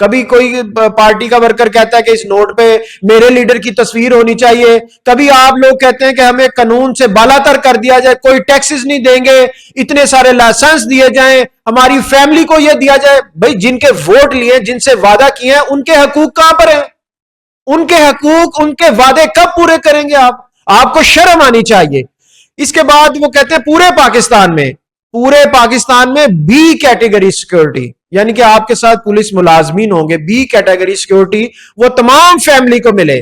کبھی کوئی پارٹی کا ورکر کہتا ہے کہ اس نوٹ پہ میرے لیڈر کی تصویر ہونی چاہیے، کبھی آپ لوگ کہتے ہیں کہ ہمیں قانون سے بالا تر کر دیا جائے، کوئی ٹیکسز نہیں دیں گے، اتنے سارے لائسنس دیے جائیں، ہماری فیملی کو یہ دیا جائے۔ بھائی جن کے ووٹ لیے، جن سے وعدہ کیے ہیں، ان کے حقوق کہاں پر ہیں؟ ان کے حقوق، ان کے وعدے کب پورے کریں گے آپ کو شرم آنی چاہیے۔ اس کے بعد وہ کہتے ہیں پورے پاکستان میں بی کیٹیگری سیکورٹی، یعنی کہ آپ کے ساتھ پولیس ملازمین ہوں گے، بی کیٹیگری سیکورٹی وہ تمام فیملی کو ملے،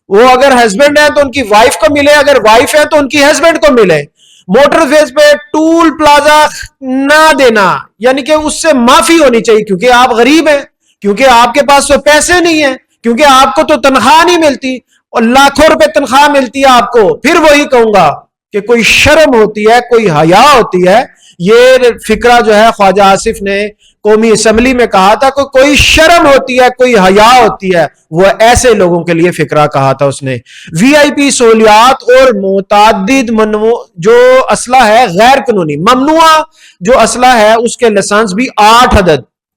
وہ اگر ہسبینڈ ہے تو ان کی وائف کو ملے، اگر وائف ہے تو ان کی ہسبینڈ کو ملے، موٹر ویز پہ ٹول پلازا نہ دینا، یعنی کہ اس سے معافی ہونی چاہیے، کیونکہ آپ غریب ہیں، کیونکہ آپ کے پاس تو پیسے نہیں ہیں، کیونکہ آپ کو تو تنخواہ نہیں ملتی اور لاکھوں روپے تنخواہ ملتی ہے آپ کو۔ پھر وہی کہوں گا کہ کوئی شرم ہوتی ہے، کوئی حیا ہوتی ہے۔ یہ فکرہ جو ہے خواجہ آصف نے قومی اسمبلی میں کہا تھا کہ کوئی شرم ہوتی ہے، کوئی حیا ہوتی ہے، وہ ایسے لوگوں کے لیے فکرہ کہا تھا اس نے۔ وی آئی پی سہولیات اور متعدد جو اسلحہ ہے غیر قانونی ممنوع جو اسلحہ ہے اس کے لائسنس بھی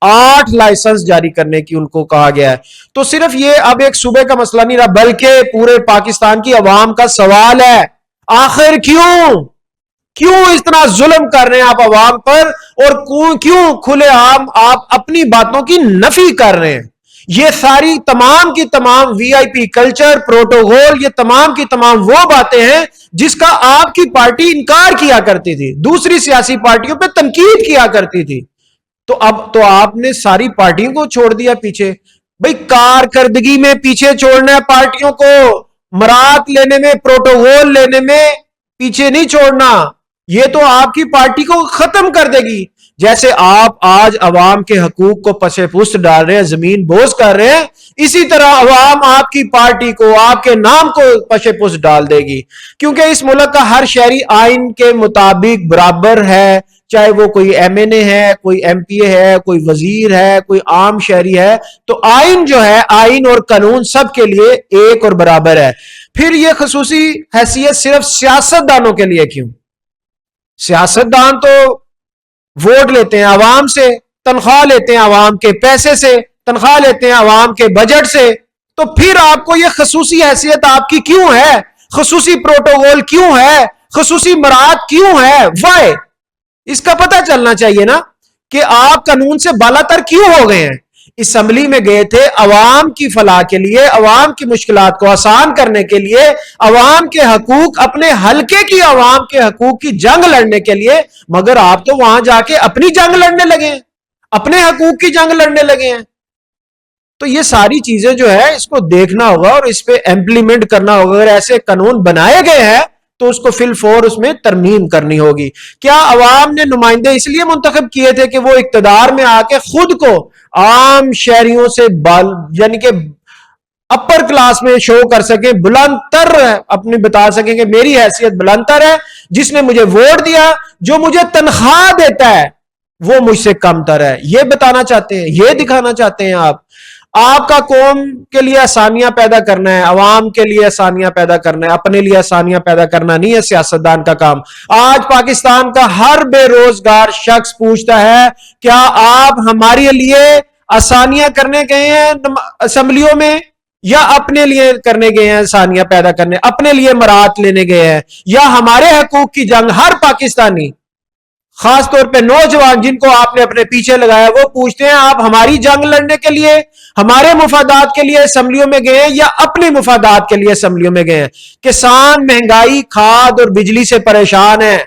8 لائسنس جاری کرنے کی ان کو کہا گیا ہے۔ تو صرف یہ اب ایک صوبے کا مسئلہ نہیں رہا، بلکہ پورے پاکستان کی عوام کا سوال ہے، آخر کیوں اتنا ظلم کر رہے ہیں آپ عوام پر، اور کیوں کھلے عام آپ اپنی باتوں کی نفی کر رہے ہیں؟ یہ ساری تمام کی تمام وی آئی پی کلچر، پروٹوکول، یہ تمام کی تمام وہ باتیں ہیں جس کا آپ کی پارٹی انکار کیا کرتی تھی، دوسری سیاسی پارٹیوں پہ تنقید کیا کرتی تھی۔ تو اب تو آپ نے ساری پارٹیوں کو چھوڑ دیا پیچھے۔ بھئی کارکردگی میں پیچھے چھوڑنا ہے پارٹیوں کو، مراد لینے میں، پروٹوکول لینے میں پیچھے نہیں چھوڑنا، یہ تو آپ کی پارٹی کو ختم کر دے گی۔ جیسے آپ آج عوام کے حقوق کو پس پشت ڈال رہے ہیں، زمین بوز کر رہے ہیں، اسی طرح عوام آپ کی پارٹی کو، آپ کے نام کو پس پشت ڈال دے گی، کیونکہ اس ملک کا ہر شہری آئین کے مطابق برابر ہے، چاہے وہ کوئی ایم این اے ہے، کوئی ایم پی اے ہے، کوئی وزیر ہے، کوئی عام شہری ہے۔ تو آئین جو ہے، آئین اور قانون سب کے لیے ایک اور برابر ہے۔ پھر یہ خصوصی حیثیت صرف سیاستدانوں کے لیے کیوں؟ سیاستدان تو ووٹ لیتے ہیں عوام سے، تنخواہ لیتے ہیں عوام کے پیسے سے، تنخواہ لیتے ہیں عوام کے بجٹ سے، تو پھر آپ کو یہ خصوصی حیثیت آپ کی کیوں ہے؟ خصوصی پروٹوکول کیوں ہے؟ خصوصی مراعات کیوں ہے؟ وائی؟ اس کا پتہ چلنا چاہیے نا کہ آپ قانون سے بالا تر کیوں ہو گئے ہیں۔ اسمبلی میں گئے تھے عوام کی فلاح کے لیے، عوام کی مشکلات کو آسان کرنے کے لیے، عوام کے حقوق، اپنے حلقے کی عوام کے حقوق کی جنگ لڑنے کے لیے، مگر آپ تو وہاں جا کے اپنی جنگ لڑنے لگے ہیں، اپنے حقوق کی جنگ لڑنے لگے ہیں۔ تو یہ ساری چیزیں جو ہے اس کو دیکھنا ہوگا اور اس پہ امپلیمنٹ کرنا ہوگا۔ اگر ایسے قانون بنائے گئے ہیں تو اس کو فی الفور اس میں ترمیم کرنی ہوگی۔ کیا عوام نے نمائندے اس لیے منتخب کیے تھے کہ وہ اقتدار میں آ کے خود کو عام شہریوں سے یعنی کہ اپر کلاس میں شو کر سکیں، بلند تر اپنی بتا سکیں کہ میری حیثیت بلند تر ہے، جس نے مجھے ووٹ دیا، جو مجھے تنخواہ دیتا ہے وہ مجھ سے کم تر ہے، یہ بتانا چاہتے ہیں، یہ دکھانا چاہتے ہیں آپ کا قوم کے لیے آسانیاں پیدا کرنا ہے، عوام کے لیے آسانیاں پیدا کرنا ہے، اپنے لیے آسانیاں پیدا کرنا نہیں ہے سیاستدان کا کام۔ آج پاکستان کا ہر بے روزگار شخص پوچھتا ہے کیا آپ ہمارے لیے آسانیاں کرنے گئے ہیں اسمبلیوں میں، یا اپنے لیے کرنے گئے ہیں آسانیاں پیدا کرنے، اپنے لیے مراعات لینے گئے ہیں، یا ہمارے حقوق کی جنگ؟ ہر پاکستانی، خاص طور پہ نوجوان جن کو آپ نے اپنے پیچھے لگایا، وہ پوچھتے ہیں آپ ہماری جنگ لڑنے کے لیے، ہمارے مفادات کے لیے اسمبلیوں میں گئے ہیں یا اپنی مفادات کے لیے اسمبلیوں میں گئے ہیں؟ کسان مہنگائی، کھاد اور بجلی سے پریشان ہیں،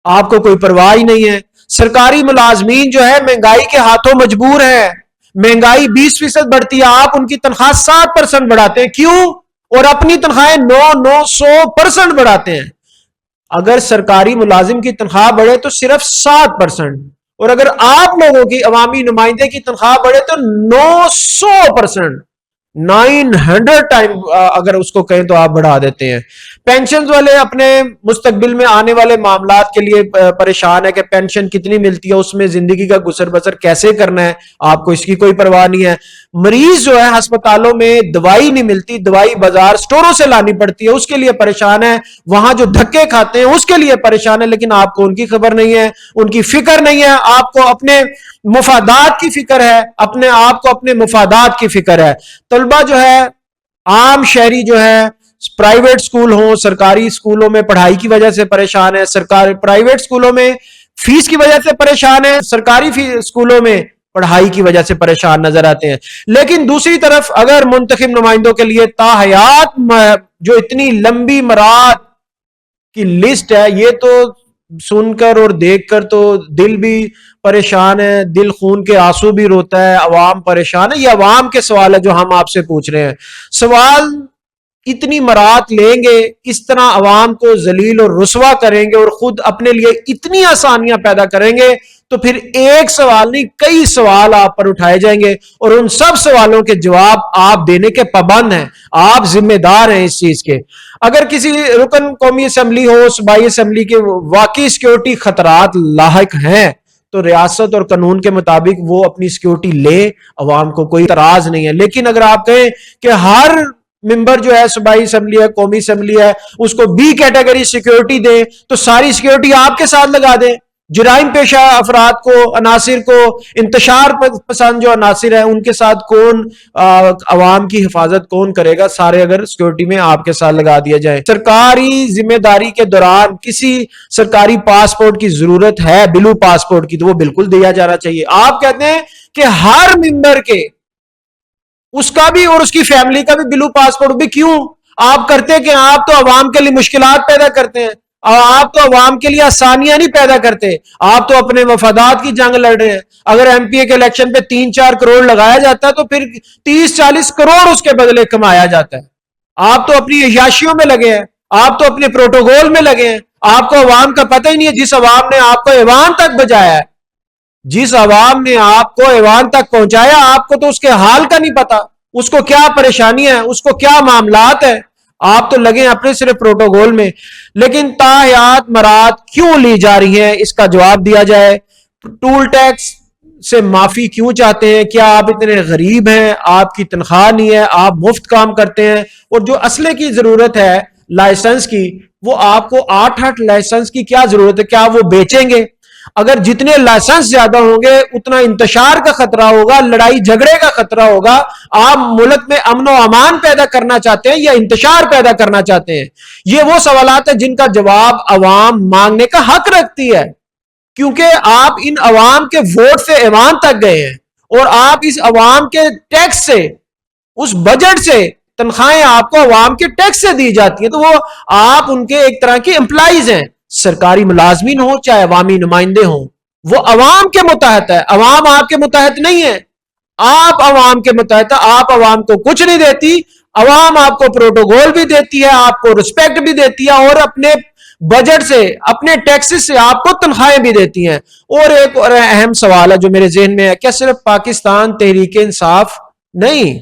آپ کو کوئی پرواہ ہی نہیں ہے۔ سرکاری ملازمین جو ہے مہنگائی کے ہاتھوں مجبور ہیں، مہنگائی 20% بڑھتی ہے، آپ ان کی تنخواہ 7% بڑھاتے ہیں، کیوں؟ اور اپنی تنخواہیں 900% بڑھاتے ہیں۔ اگر سرکاری ملازم کی تنخواہ بڑھے تو صرف 7%، اور اگر آپ لوگوں کی عوامی نمائندے کی تنخواہ بڑھے تو 900%، 900 ٹائم اگر اس کو کہیں تو آپ بڑھا دیتے ہیں۔ پینشن والے اپنے مستقبل میں آنے والے معاملات کے لیے پریشان ہے کہ پینشن کتنی ملتی ہے، اس میں زندگی کا گزر بسر کیسے کرنا ہے، آپ کو اس کی کوئی پرواہ نہیں ہے۔ مریض جو ہے ہسپتالوں میں دوائی نہیں ملتی، دوائی بازار سٹوروں سے لانی پڑتی ہے، اس کے لیے پریشان ہے، وہاں جو دھکے کھاتے ہیں اس کے لیے پریشان ہے، لیکن آپ کو ان کی خبر نہیں ہے، ان کی فکر نہیں ہے۔ آپ کو اپنے مفادات کی فکر ہے، اپنے آپ کو اپنے مفادات کی فکر ہے. طلبہ جو ہے، عام شہری جو ہے، پرائیویٹ سکول ہوں، سرکاری سکولوں میں پڑھائی کی وجہ سے پریشان ہے، پرائیویٹ سکولوں میں فیس کی وجہ سے پریشان ہے، سرکاری سکولوں میں پڑھائی کی وجہ سے پریشان نظر آتے ہیں. لیکن دوسری طرف اگر منتخب نمائندوں کے لیے تاحیات جو اتنی لمبی مراد کی لسٹ ہے، یہ تو سن کر اور دیکھ کر تو دل بھی پریشان ہے، دل خون کے آنسو بھی روتا ہے، عوام پریشان ہے. یہ عوام کے سوال ہے جو ہم آپ سے پوچھ رہے ہیں. سوال اتنی مرات لیں گے، اس طرح عوام کو ذلیل اور رسوا کریں گے اور خود اپنے لیے اتنی آسانیاں پیدا کریں گے، تو پھر ایک سوال نہیں کئی سوال آپ پر اٹھائے جائیں گے، اور ان سب سوالوں کے جواب آپ دینے کے پابند ہیں، آپ ذمہ دار ہیں اس چیز کے. اگر کسی رکن قومی اسمبلی ہو، صوبائی اسمبلی کے واقعی سیکیورٹی خطرات لاحق ہیں، تو ریاست اور قانون کے مطابق وہ اپنی سیکیورٹی لے، عوام کو کوئی اعتراض نہیں ہے. لیکن اگر آپ کہیں کہ ہر ممبر جو ہے صوبائی اسمبلی ہے، قومی اسمبلی ہے، اس کو بی کیٹیگری سیکیورٹی دیں، تو ساری سیکیورٹی آپ کے ساتھ لگا دیں. جرائم پیشہ افراد کو، عناصر کو، انتشار پسند جو عناصر ہیں، ان کے ساتھ کون عوام کی حفاظت کون کرے گا؟ سارے اگر سیکیورٹی میں آپ کے ساتھ لگا دیا جائے. سرکاری ذمہ داری کے دوران کسی سرکاری پاسپورٹ کی ضرورت ہے، بلو پاسپورٹ کی، تو وہ بالکل دیا جانا چاہیے. آپ کہتے ہیں کہ ہر ممبر کے، اس کا بھی اور اس کی فیملی کا بھی بلو پاسپورٹ بھی. کیوں آپ کرتے کہ آپ تو عوام کے لیے مشکلات پیدا کرتے ہیں، اور آپ تو عوام کے لیے آسانیاں نہیں پیدا کرتے، آپ تو اپنے مفادات کی جنگ لڑ رہے ہیں. اگر ایم پی اے کے الیکشن پہ 3-4 کروڑ لگایا جاتا ہے تو پھر 30-40 کروڑ اس کے بدلے کمایا جاتا ہے. آپ تو اپنی عیاشیوں میں لگے ہیں، آپ تو اپنے پروٹوکول میں لگے ہیں. آپ کو عوام کا پتہ ہی نہیں ہے. جس عوام نے آپ کو ایوان تک بجایا ہے، جس عوام نے آپ کو ایوان تک پہنچایا، آپ کو تو اس کے حال کا نہیں پتا، اس کو کیا پریشانیاں ہیں، اس کو کیا معاملات ہیں. آپ تو لگے اپنے صرف پروٹوکول میں. لیکن تاحیات مراد کیوں لی جا رہی ہیں، اس کا جواب دیا جائے. ٹول ٹیکس سے معافی کیوں چاہتے ہیں؟ کیا آپ اتنے غریب ہیں، آپ کی تنخواہ نہیں ہے، آپ مفت کام کرتے ہیں، اور جو اسلحے کی ضرورت ہے لائسنس کی، وہ آپ کو 8 لائسنس کی کیا ضرورت ہے؟ کیا وہ بیچیں گے؟ اگر جتنے لائسنس زیادہ ہوں گے اتنا انتشار کا خطرہ ہوگا، لڑائی جھگڑے کا خطرہ ہوگا. آپ ملک میں امن و امان پیدا کرنا چاہتے ہیں یا انتشار پیدا کرنا چاہتے ہیں؟ یہ وہ سوالات ہیں جن کا جواب عوام مانگنے کا حق رکھتی ہے، کیونکہ آپ ان عوام کے ووٹ سے ایوان تک گئے ہیں، اور آپ اس عوام کے ٹیکس سے، اس بجٹ سے، تنخواہیں آپ کو عوام کے ٹیکس سے دی جاتی ہیں، تو وہ آپ ان کے ایک طرح کے امپلائیز ہیں. سرکاری ملازمین ہوں چاہے عوامی نمائندے ہوں، وہ عوام کے متحد ہے، عوام آپ کے متحد نہیں ہے. آپ عوام کے متحد، آپ عوام کو کچھ نہیں دیتی، عوام آپ کو پروٹوکول بھی دیتی ہے، آپ کو رسپیکٹ بھی دیتی ہے، اور اپنے بجٹ سے، اپنے ٹیکسز سے آپ کو تنخواہیں بھی دیتی ہیں. اور ایک اور اہم سوال ہے جو میرے ذہن میں ہے، کیا صرف پاکستان تحریک انصاف نہیں،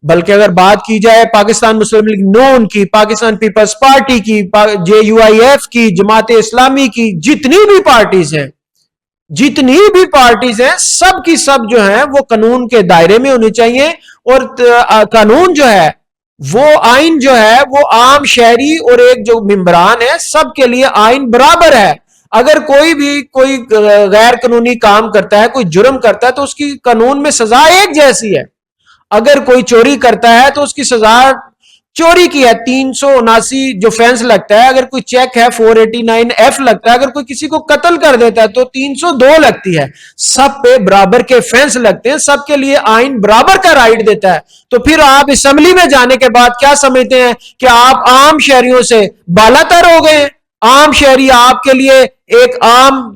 بلکہ اگر بات کی جائے پاکستان مسلم لیگ نون کی، پاکستان پیپلز پارٹی کی، JUIF کی، جماعت اسلامی کی، جتنی بھی پارٹیز ہیں، سب کی سب جو ہیں وہ قانون کے دائرے میں ہونی چاہیے. اور قانون جو ہے، وہ آئین جو ہے، وہ عام شہری اور ایک جو ممبران ہے، سب کے لیے آئین برابر ہے. اگر کوئی غیر قانونی کام کرتا ہے، کوئی جرم کرتا ہے، تو اس کی قانون میں سزا ایک جیسی ہے. اگر کوئی چوری کرتا ہے تو اس کی سزا چوری کی ہے، 379 جو فینس لگتا ہے. اگر کوئی چیک ہے 489F لگتا ہے. اگر کوئی کسی کو قتل کر دیتا ہے تو 302 لگتی ہے. سب پہ برابر کے فینس لگتے ہیں، سب کے لیے آئین برابر کا رائٹ دیتا ہے. تو پھر آپ اسمبلی میں جانے کے بعد کیا سمجھتے ہیں کہ آپ عام شہریوں سے بالا تر ہو گئے ہیں؟ عام شہری آپ کے لیے ایک عام،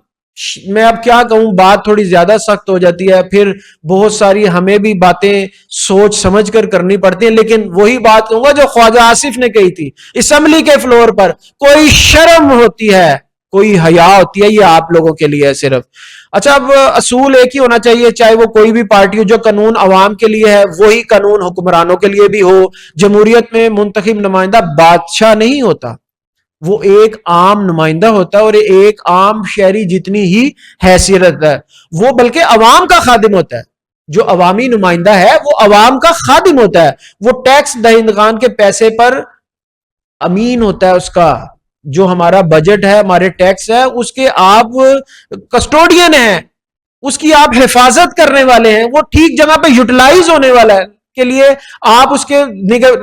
میں اب کیا کہوں، بات تھوڑی زیادہ سخت ہو جاتی ہے، پھر بہت ساری ہمیں بھی باتیں سوچ سمجھ کر کرنی پڑتی ہیں. لیکن وہی بات کہوں گا جو خواجہ آصف نے کہی تھی اسمبلی کے فلور پر، کوئی شرم ہوتی ہے، کوئی حیا ہوتی ہے، یہ آپ لوگوں کے لیے ہے صرف. اچھا، اب اصول ایک ہی ہونا چاہیے، چاہے وہ کوئی بھی پارٹی ہو. جو قانون عوام کے لیے ہے وہی قانون حکمرانوں کے لیے بھی ہو. جمہوریت میں منتخب نمائندہ بادشاہ نہیں ہوتا، وہ ایک عام نمائندہ ہوتا ہے، اور ایک عام شہری جتنی ہی حیثیت ہے، وہ بلکہ عوام کا خادم ہوتا ہے. جو عوامی نمائندہ ہے وہ عوام کا خادم ہوتا ہے، وہ ٹیکس دہندگان کے پیسے پر امین ہوتا ہے. اس کا جو ہمارا بجٹ ہے، ہمارے ٹیکس ہے، اس کے آپ کسٹوڈین ہیں. اس کی آپ حفاظت کرنے والے ہیں، وہ ٹھیک جگہ پہ یوٹیلائز ہونے والا ہے کے لیے آپ اس کے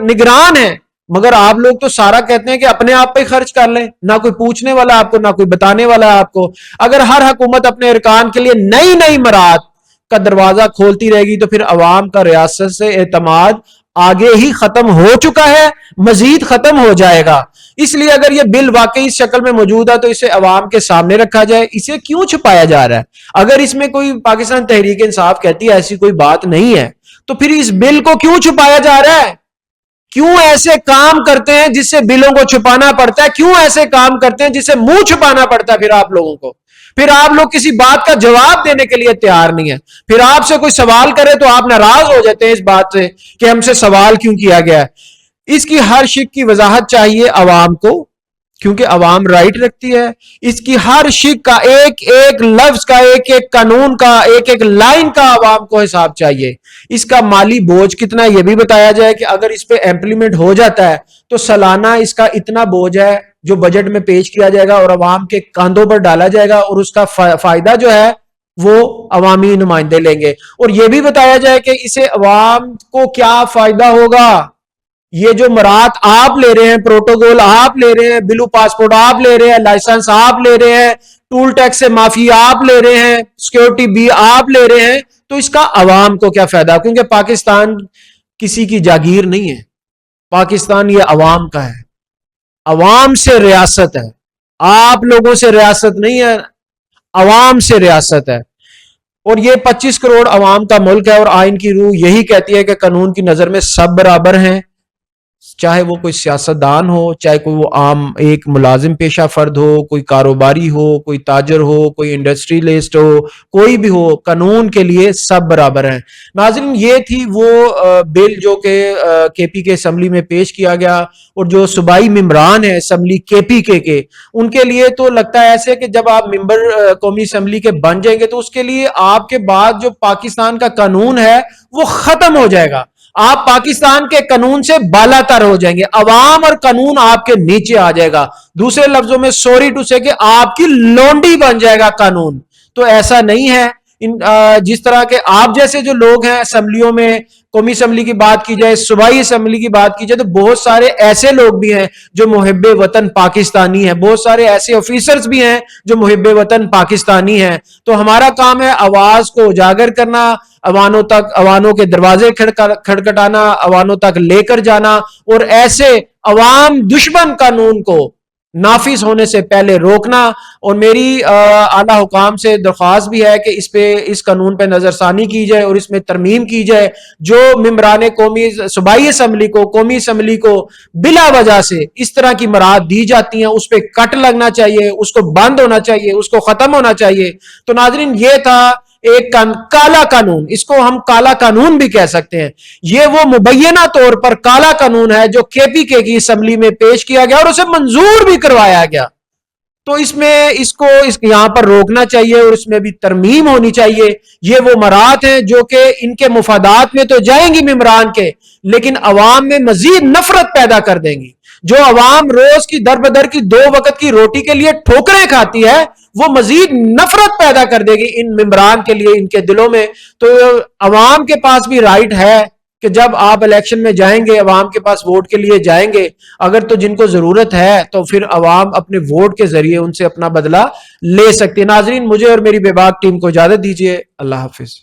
نگران ہیں، مگر آپ لوگ تو سارا کہتے ہیں کہ اپنے آپ پہ خرچ کر لیں، نہ کوئی پوچھنے والا آپ کو، نہ کوئی بتانے والا آپ کو۔ اگر ہر حکومت اپنے ارکان کے لیے نئی نئی مراد کا دروازہ کھولتی رہے گی تو پھر عوام کا ریاست سے اعتماد آگے ہی ختم ہو چکا ہے، مزید ختم ہو جائے گا۔ اس لیے اگر یہ بل واقعی اس شکل میں موجود ہے تو اسے عوام کے سامنے رکھا جائے۔ اسے کیوں چھپایا جا رہا ہے؟ اگر اس میں کوئی پاکستان تحریک انصاف کہتی ہے ایسی کوئی بات نہیں ہے تو پھر اس بل کو کیوں چھپایا جا رہا ہے؟ کیوں ایسے کام کرتے ہیں جس سے بلوں کو چھپانا پڑتا ہے؟ کیوں ایسے کام کرتے ہیں جس سے منہ چھپانا پڑتا ہے پھر آپ لوگوں کو؟ پھر آپ لوگ کسی بات کا جواب دینے کے لیے تیار نہیں ہے۔ پھر آپ سے کوئی سوال کرے تو آپ ناراض ہو جاتے ہیں اس بات سے کہ ہم سے سوال کیوں کیا گیا ہے۔ اس کی ہر شک کی وضاحت چاہیے عوام کو، کیونکہ عوام رائٹ رکھتی ہے۔ اس کی ہر شک کا ایک ایک لفظ کا، ایک ایک قانون کا، ایک ایک لائن کا عوام کو حساب چاہیے۔ اس کا مالی بوجھ کتنا یہ بھی بتایا جائے کہ اگر اس پہ امپلیمنٹ ہو جاتا ہے تو سالانہ اس کا اتنا بوجھ ہے جو بجٹ میں پیش کیا جائے گا اور عوام کے کاندھوں پر ڈالا جائے گا، اور اس کا فائدہ جو ہے وہ عوامی نمائندے لیں گے۔ اور یہ بھی بتایا جائے کہ اسے عوام کو کیا فائدہ ہوگا۔ یہ جو مراد آپ لے رہے ہیں، پروٹوکول آپ لے رہے ہیں، بلو پاسپورٹ آپ لے رہے ہیں، لائسنس آپ لے رہے ہیں، ٹول ٹیکس سے معافی آپ لے رہے ہیں، سیکیورٹی بھی آپ لے رہے ہیں، تو اس کا عوام کو کیا فائدہ؟ کیونکہ پاکستان کسی کی جاگیر نہیں ہے، پاکستان یہ عوام کا ہے، عوام سے ریاست ہے، آپ لوگوں سے ریاست نہیں ہے، عوام سے ریاست ہے۔ اور یہ 25 کروڑ عوام کا ملک ہے، اور آئین کی روح یہی کہتی ہے کہ قانون کی نظر میں سب برابر ہیں، چاہے وہ کوئی سیاستدان ہو، چاہے کوئی وہ عام ایک ملازم پیشہ فرد ہو، کوئی کاروباری ہو، کوئی تاجر ہو، کوئی انڈسٹریلسٹ ہو، کوئی بھی ہو، قانون کے لیے سب برابر ہیں۔ ناظرین، یہ تھی وہ بل جو کہ کے پی کے اسمبلی میں پیش کیا گیا، اور جو صوبائی ممبران ہیں اسمبلی کے پی کے ان کے لیے تو لگتا ہے ایسے کہ جب آپ ممبر قومی اسمبلی کے بن جائیں گے تو اس کے لیے آپ کے بعد جو پاکستان کا قانون ہے وہ ختم ہو جائے گا، آپ پاکستان کے قانون سے بالا تر ہو جائیں گے، عوام اور قانون آپ کے نیچے آ جائے گا۔ دوسرے لفظوں میں سوری ٹو سے کہ آپ کی لونڈی بن جائے گا قانون۔ تو ایسا نہیں ہے۔ جس طرح کے آپ جیسے جو لوگ ہیں اسمبلیوں میں، قومی اسمبلی کی بات کی جائے، صوبائی اسمبلی کی بات کی جائے، تو بہت سارے ایسے لوگ بھی ہیں جو محب وطن پاکستانی ہیں، بہت سارے ایسے آفیسرز بھی ہیں جو محب وطن پاکستانی ہیں۔ تو ہمارا کام ہے آواز کو اجاگر کرنا، عوانوں تک، عوانوں کے دروازے کھڑکھٹانا، عوانوں تک لے کر جانا، اور ایسے عوام دشمن قانون کو نافذ ہونے سے پہلے روکنا۔ اور میری اعلیٰ حکام سے درخواست بھی ہے کہ اس قانون پہ نظر ثانی کی جائے اور اس میں ترمیم کی جائے۔ جو ممبران قومی صوبائی اسمبلی کو، قومی اسمبلی کو بلا وجہ سے اس طرح کی مراد دی جاتی ہیں، اس پہ کٹ لگنا چاہیے، اس کو بند ہونا چاہیے، اس کو ختم ہونا چاہیے۔ تو ناظرین، یہ تھا ایک کالا قانون، اس کو ہم کالا قانون بھی کہہ سکتے ہیں۔ یہ وہ مبینہ طور پر کالا قانون ہے جو کے پی کے کی اسمبلی میں پیش کیا گیا اور اسے منظور بھی کروایا گیا۔ تو اس کو یہاں پر روکنا چاہیے اور اس میں بھی ترمیم ہونی چاہیے۔ یہ وہ مراد ہیں جو کہ ان کے مفادات میں تو جائیں گی ممبران کے، لیکن عوام میں مزید نفرت پیدا کر دیں گی۔ جو عوام روز کی در بدر کی 2 وقت کی روٹی کے لیے ٹھوکریں کھاتی ہے، وہ مزید نفرت پیدا کر دے گی ان ممبران کے لیے، ان کے دلوں میں۔ تو عوام کے پاس بھی رائٹ ہے کہ جب آپ الیکشن میں جائیں گے، عوام کے پاس ووٹ کے لیے جائیں گے، اگر تو جن کو ضرورت ہے تو پھر عوام اپنے ووٹ کے ذریعے ان سے اپنا بدلہ لے سکتے ہیں۔ ناظرین، مجھے اور میری بے باک ٹیم کو اجازت دیجیے۔ اللہ حافظ۔